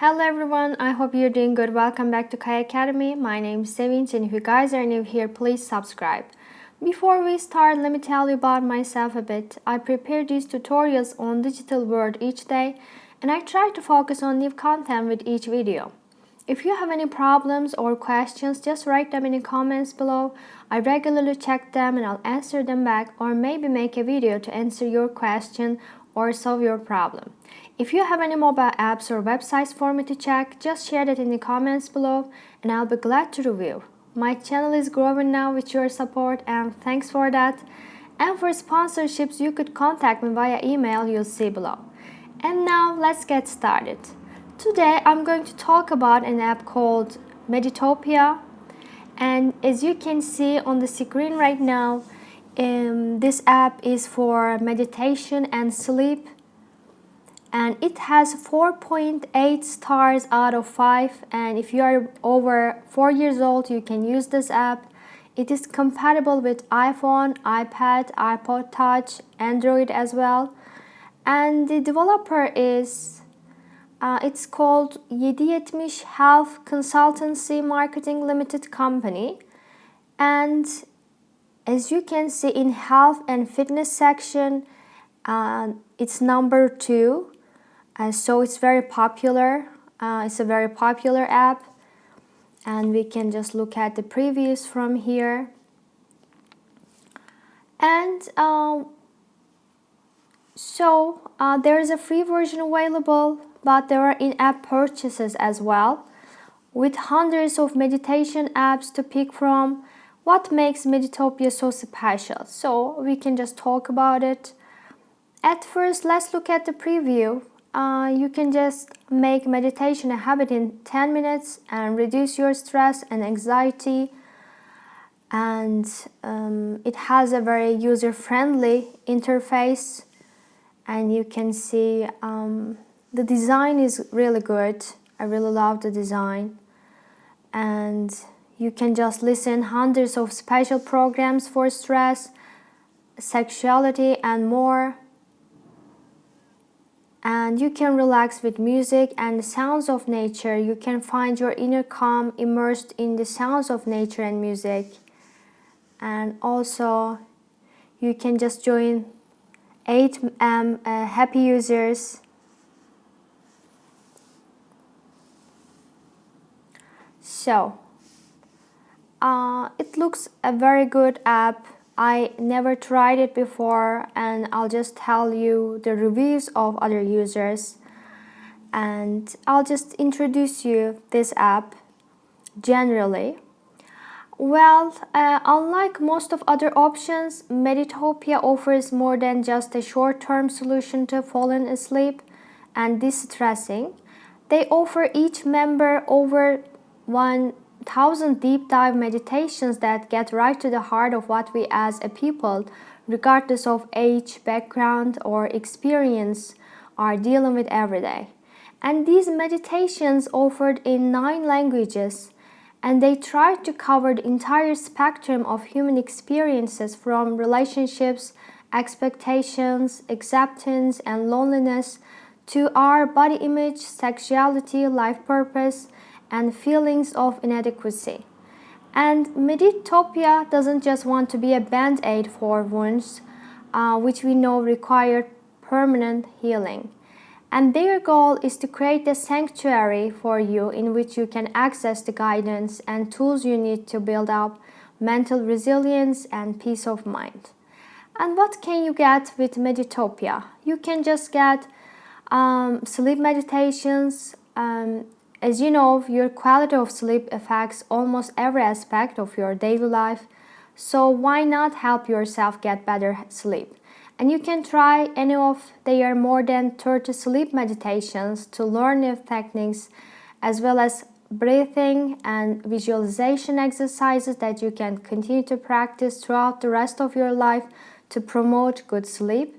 Hello everyone, I hope you're doing good. Welcome back to Kai Academy. My name is Sevinch, and if you guys are new here, please subscribe. Before we start, let me tell you about myself a bit. I prepare these tutorials on digital world each day, and I try to focus on new content with each video. If you have any problems or questions, just write them in the comments below. I regularly check them and I'll answer them back, or maybe make a video to answer your question or solve your problem. If you have any mobile apps or websites for me to check, just share that in the comments below and I'll be glad to review. My channel is growing now with your support, and thanks for that. And for sponsorships, you could contact me via email you'll see below. And now let's get started. Today I'm going to talk about an app called Meditopia, and as you can see on the screen right now, this app is for meditation and sleep, and it has 4.8 stars out of 5, and if you are over 4 years old you can use this app. It is compatible with iPhone, iPad, iPod Touch, Android as well, and the developer is it's called 770 Health Consultancy Marketing Limited Company, and as you can see in health and fitness section, it's number 2, so it's very popular. It's a very popular app, and we can just look at the previews from here. And there is a free version available, but there are in-app purchases as well, with hundreds of meditation apps to pick from. What makes Meditopia so special? So we can just talk about it. At first, let's look at the preview. You can just make meditation a habit in 10 minutes and reduce your stress and anxiety. And it has a very user-friendly interface, and you can see the design is really good. I really love the design. And you can just listen hundreds of special programs for stress, sexuality, and more. And you can relax with music and the sounds of nature. You can find your inner calm immersed in the sounds of nature and music. And also you can just join 8M happy users. So it looks a very good app. I never tried it before, and I'll just tell you the reviews of other users, and I'll just introduce you this app generally. Well, unlike most of other options, Meditopia offers more than just a short-term solution to falling asleep and distressing. They offer each member over 1,000 deep dive meditations that get right to the heart of what we as a people, regardless of age, background, or experience, are dealing with every day. And these meditations offered in 9 languages, and they try to cover the entire spectrum of human experiences, from relationships, expectations, acceptance, and loneliness, to our body image, sexuality, life purpose, and feelings of inadequacy. And Meditopia doesn't just want to be a band-aid for wounds, which we know require permanent healing. And their goal is to create a sanctuary for you in which you can access the guidance and tools you need to build up mental resilience and peace of mind. And what can you get with Meditopia? You can just get sleep meditations. As you know, your quality of sleep affects almost every aspect of your daily life, so why not help yourself get better sleep? And you can try any of their more than 30 sleep meditations to learn new techniques, as well as breathing and visualization exercises that you can continue to practice throughout the rest of your life to promote good sleep.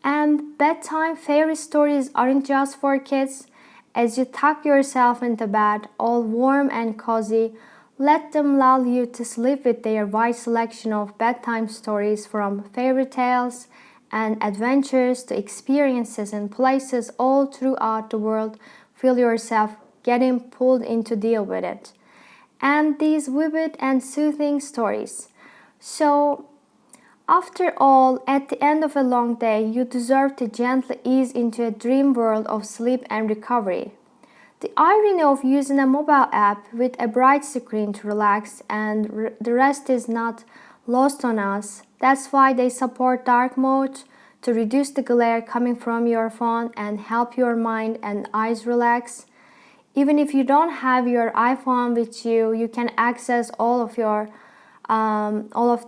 And bedtime fairy stories aren't just for kids. As you tuck yourself into bed, all warm and cozy, let them lull you to sleep with their wide selection of bedtime stories, from fairy tales and adventures to experiences and places all throughout the world. Feel yourself getting pulled in to deal with it. And these vivid and soothing stories. So, after all, at the end of a long day, you deserve to gently ease into a dream world of sleep and recovery. The irony of using a mobile app with a bright screen to relax and the rest is not lost on us. That's why they support dark mode to reduce the glare coming from your phone and help your mind and eyes relax. Even if you don't have your iPhone with you, you can access all of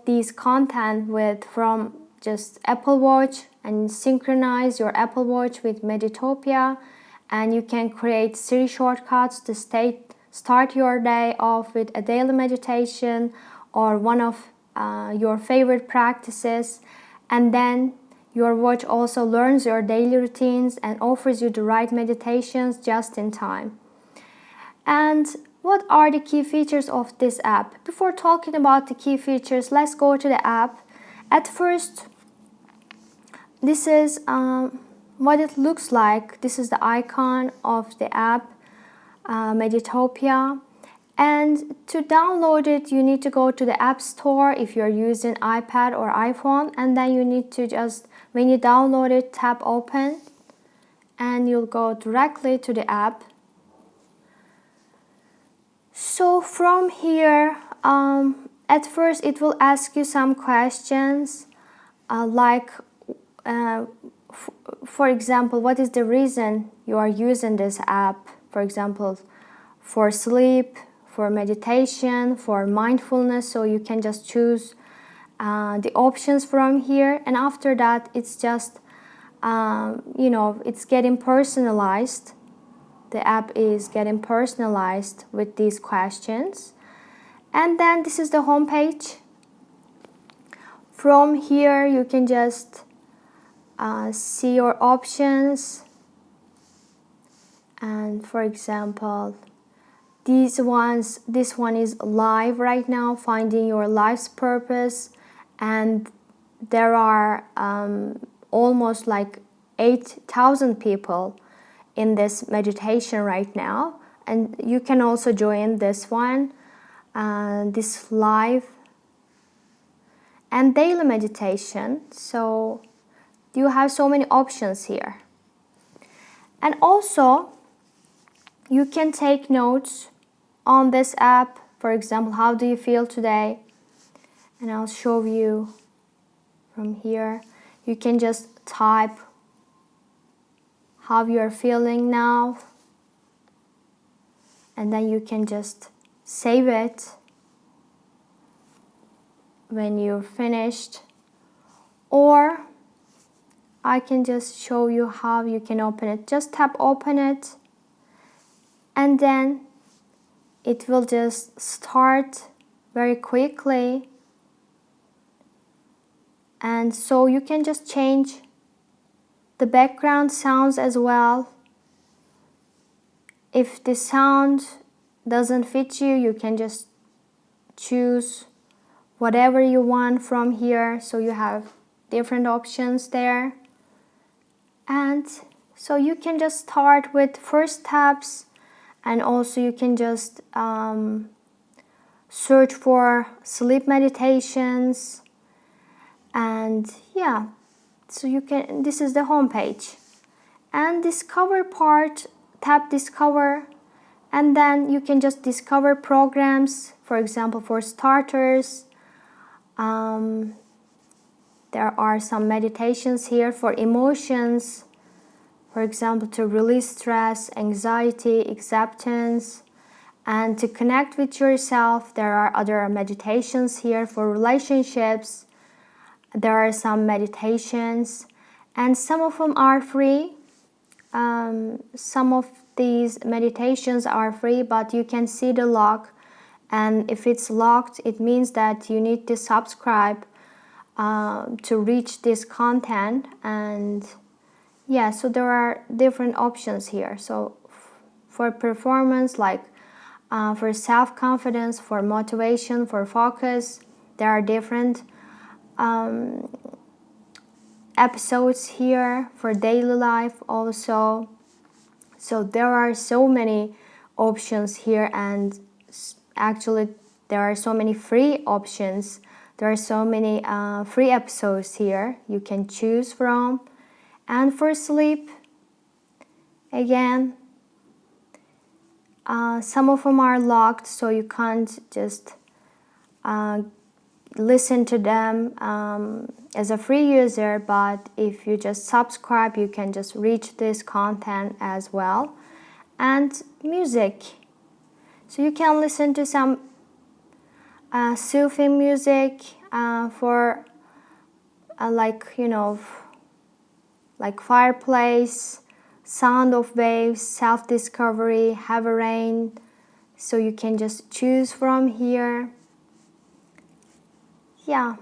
these content from just Apple Watch and synchronize your Apple Watch with Meditopia, and you can create Siri shortcuts to start your day off with a daily meditation or one of your favorite practices, and then your watch also learns your daily routines and offers you the right meditations just in time. And what are the key features of this app? Before talking about the key features, let's go to the app. At first, this is what it looks like. This is the icon of the app, Meditopia. And to download it, you need to go to the App Store if you're using iPad or iPhone. And then you need to just, when you download it, tap open. And you'll go directly to the app. So from here, at first it will ask you some questions for example, what is the reason you are using this app? For example, for sleep, for meditation, for mindfulness. So you can just choose the options from here. And after that, it's just, it's getting personalized. The app is getting personalized with these questions. And then this is the home page. From here, you can just see your options. And for example, this one is live right now, finding your life's purpose. And there are almost like 8,000 people in this meditation right now, and you can also join this one, this live and daily meditation. So you have so many options here. And also you can take notes on this app. For example, how do you feel today? And I'll show you from here. You can just type how you're feeling now, and then you can just save it when you're finished, or I can just show you how you can open it. Just tap open it, and then it will just start very quickly. And so you can just change the background sounds as well. If the sound doesn't fit you, you can just choose whatever you want from here. So you have different options there. And so you can just start with first taps, and also you can just search for sleep meditations. And yeah, so you can, this is the home page. And discover part, tap discover, and then you can just discover programs. For example, for starters, there are some meditations here for emotions. For example, to release stress, anxiety, acceptance, and to connect with yourself. There are other meditations here for relationships. There are some meditations, and some of them are free. Some of these meditations are free, but you can see the lock, and if it's locked, it means that you need to subscribe to reach this content. And yeah, so there are different options here. So for performance, like for self-confidence, for motivation, for focus, there are different episodes here for daily life also. So there are so many options here, and actually there are so many free options. There are so many free episodes here you can choose from. And for sleep, again, some of them are locked, so you can't just listen to them as a free user, but if you just subscribe, you can just reach this content as well. And music, so you can listen to some soothing music for like, you know, like fireplace, sound of waves, self-discovery, heavy rain. So you can just choose from here. Yeah,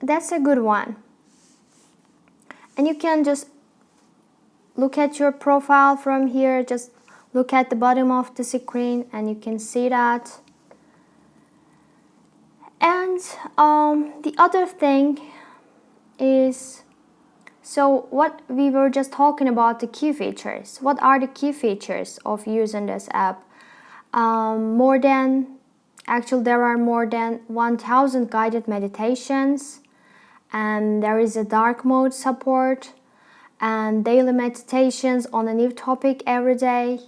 that's a good one. And you can just look at your profile from here. Just look at the bottom of the screen and you can see that. And the other thing is, so what we were just talking about, the key features. What are the key features of using this app? There are more than 1,000 guided meditations, and there is a dark mode support, and daily meditations on a new topic every day,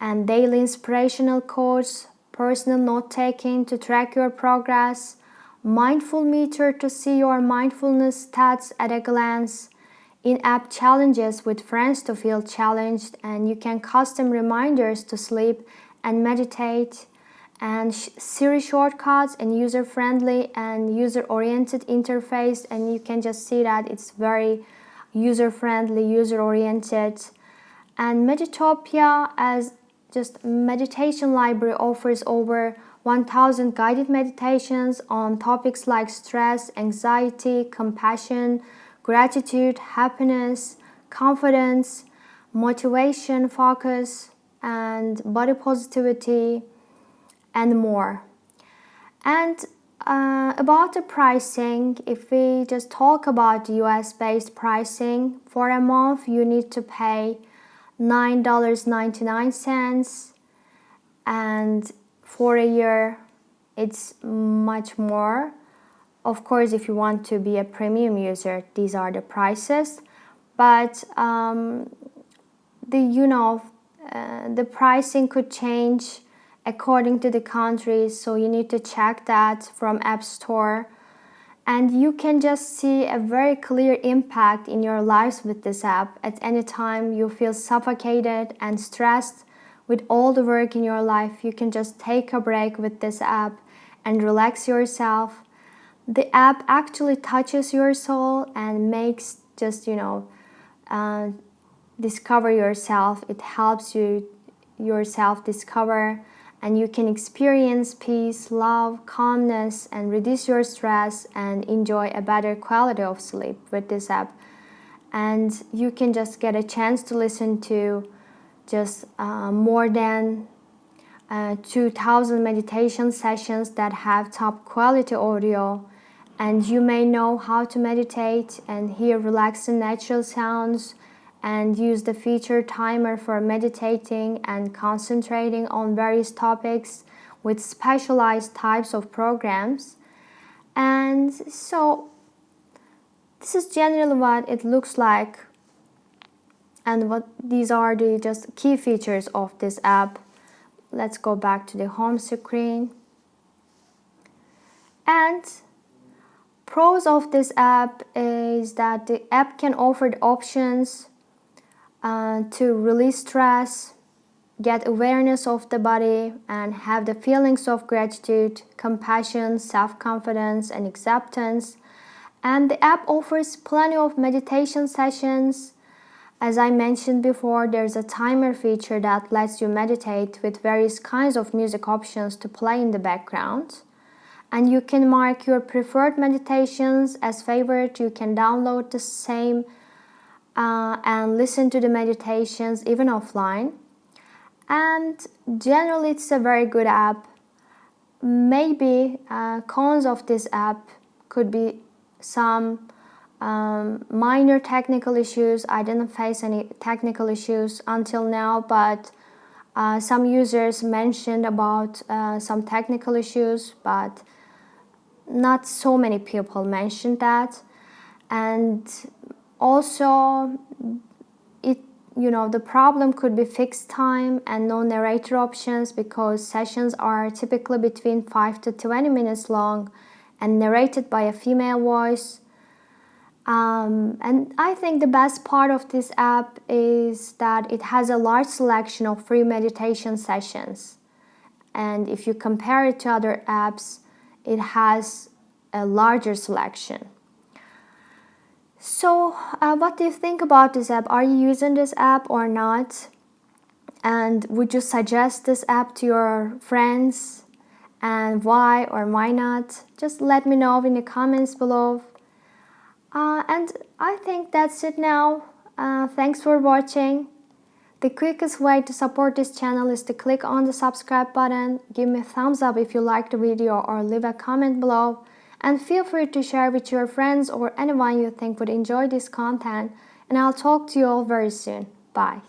and daily inspirational quotes, personal note-taking to track your progress, mindful meter to see your mindfulness stats at a glance, in-app challenges with friends to feel challenged, and you can custom reminders to sleep and meditate, and Siri shortcuts and user-friendly and user-oriented interface, and you can just see that it's very user-friendly, user-oriented. And Meditopia, as just meditation library, offers over 1,000 guided meditations on topics like stress, anxiety, compassion, gratitude, happiness, confidence, motivation, focus, and body positivity, and more. And about the pricing, if we just talk about US-based pricing, for a month you need to pay $9.99, and for a year it's much more. Of course, if you want to be a premium user, these are the prices, but the pricing could change according to the countries, so you need to check that from App Store. And you can just see a very clear impact in your lives with this app. At any time you feel suffocated and stressed with all the work in your life, you can just take a break with this app and relax yourself. The app actually touches your soul and makes just, discover yourself. It helps you yourself discover, and you can experience peace, love, calmness, and reduce your stress and enjoy a better quality of sleep with this app. And you can just get a chance to listen to just more than 2,000 meditation sessions that have top quality audio, and you may know how to meditate and hear relaxing natural sounds, and use the feature timer for meditating and concentrating on various topics with specialized types of programs. And so this is generally what it looks like, and what these are the just key features of this app. Let's go back to the home screen. And pros of this app is that the app can offer the options to release stress, get awareness of the body, and have the feelings of gratitude, compassion, self-confidence, and acceptance. And the app offers plenty of meditation sessions. As I mentioned before, there's a timer feature that lets you meditate with various kinds of music options to play in the background. And you can mark your preferred meditations as favorite. You can download the same and listen to the meditations even offline. And generally it's a very good app. Maybe cons of this app could be some minor technical issues. I didn't face any technical issues until now, but some users mentioned about some technical issues, but not so many people mentioned that. And also, the problem could be fixed time and no narrator options, because sessions are typically between 5 to 20 minutes long and narrated by a female voice. And I think the best part of this app is that it has a large selection of free meditation sessions. And if you compare it to other apps, it has a larger selection. So what do you think about this app? Are you using this app or not? And would you suggest this app to your friends? And why or why not? Just let me know in the comments below. And I think that's it now. Thanks for watching. The quickest way to support this channel is to click on the subscribe button, give me a thumbs up if you liked the video, or leave a comment below. And feel free to share with your friends or anyone you think would enjoy this content. And I'll talk to you all very soon. Bye.